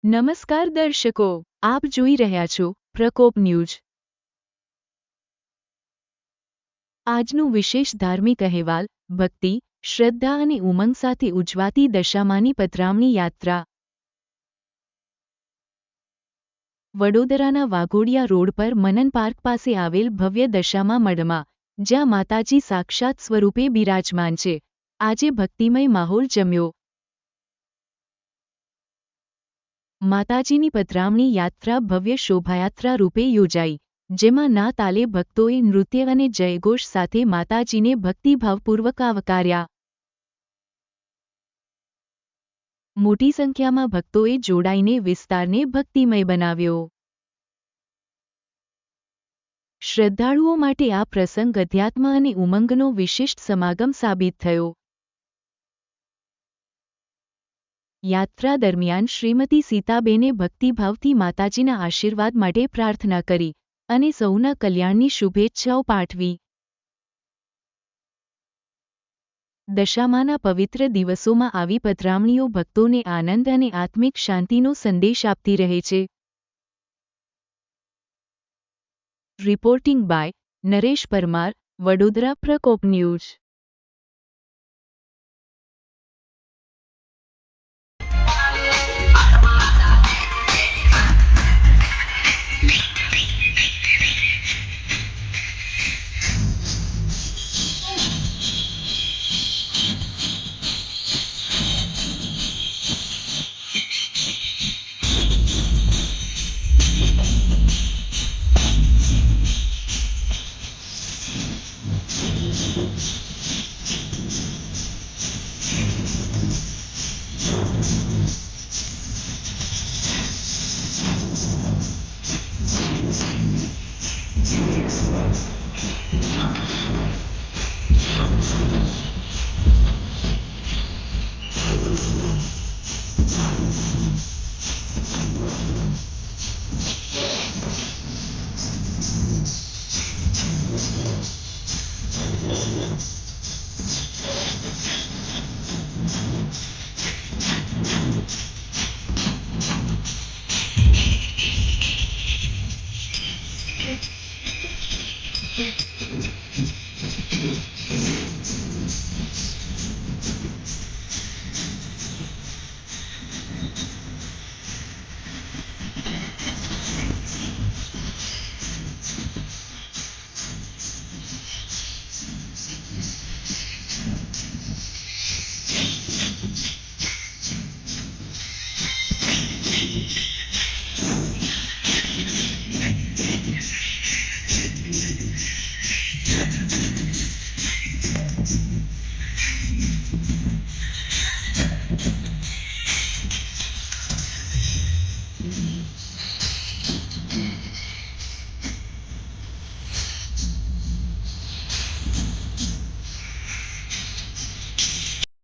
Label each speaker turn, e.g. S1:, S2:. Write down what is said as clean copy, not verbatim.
S1: નમસ્કાર દર્શકો, આપ જોઈ રહ્યા છો પ્રકોપ ન્યૂઝ। આજનું વિશેષ ધાર્મિક અહેવાલ ભક્તિ, શ્રદ્ધા અને ઉમંગ સાથે ઉજવાતી દશામાની પધરામણી યાત્રા। વડોદરાના વાઘોડિયા રોડ પર મનન પાર્ક પાસે આવેલ ભવ્ય દશામા મઢમાં, જ્યાં માતાજી સાક્ષાત સ્વરૂપે બિરાજમાન છે, આજે ભક્તિમય માહોલ જમ્યો। માતાજીની પધરામણી યાત્રા ભવ્ય શોભાયાત્રા રૂપે યોજાઈ, જેમાં ના તાલે ભક્તોએ નૃત્ય અને જયઘોષ સાથે માતાજીને ભક્તિભાવપૂર્વક આવકાર્યા। મોટી સંખ્યામાં ભક્તોએ જોડાઈને વિસ્તારને ભક્તિમય બનાવ્યો। શ્રદ્ધાળુઓ માટે આ પ્રસંગ અધ્યાત્મ અને ઉમંગનો વિશિષ્ટ સમાગમ સાબિત થયો। યાત્રા દરમિયાન શ્રીમતી સીતાબેને ભક્તિભાવથી માતાજીના આશીર્વાદ માટે પ્રાર્થના કરી અને સૌના કલ્યાણની શુભેચ્છાઓ પાઠવી। દશામાના પવિત્ર દિવસોમાં આવી પધરામણીઓ ભક્તોને આનંદ અને આત્મિક શાંતિનો સંદેશ આપતી રહે છે। રિપોર્ટિંગ બાય નરેશ પરમાર, વડોદરા પ્રકોપ ન્યૂઝ।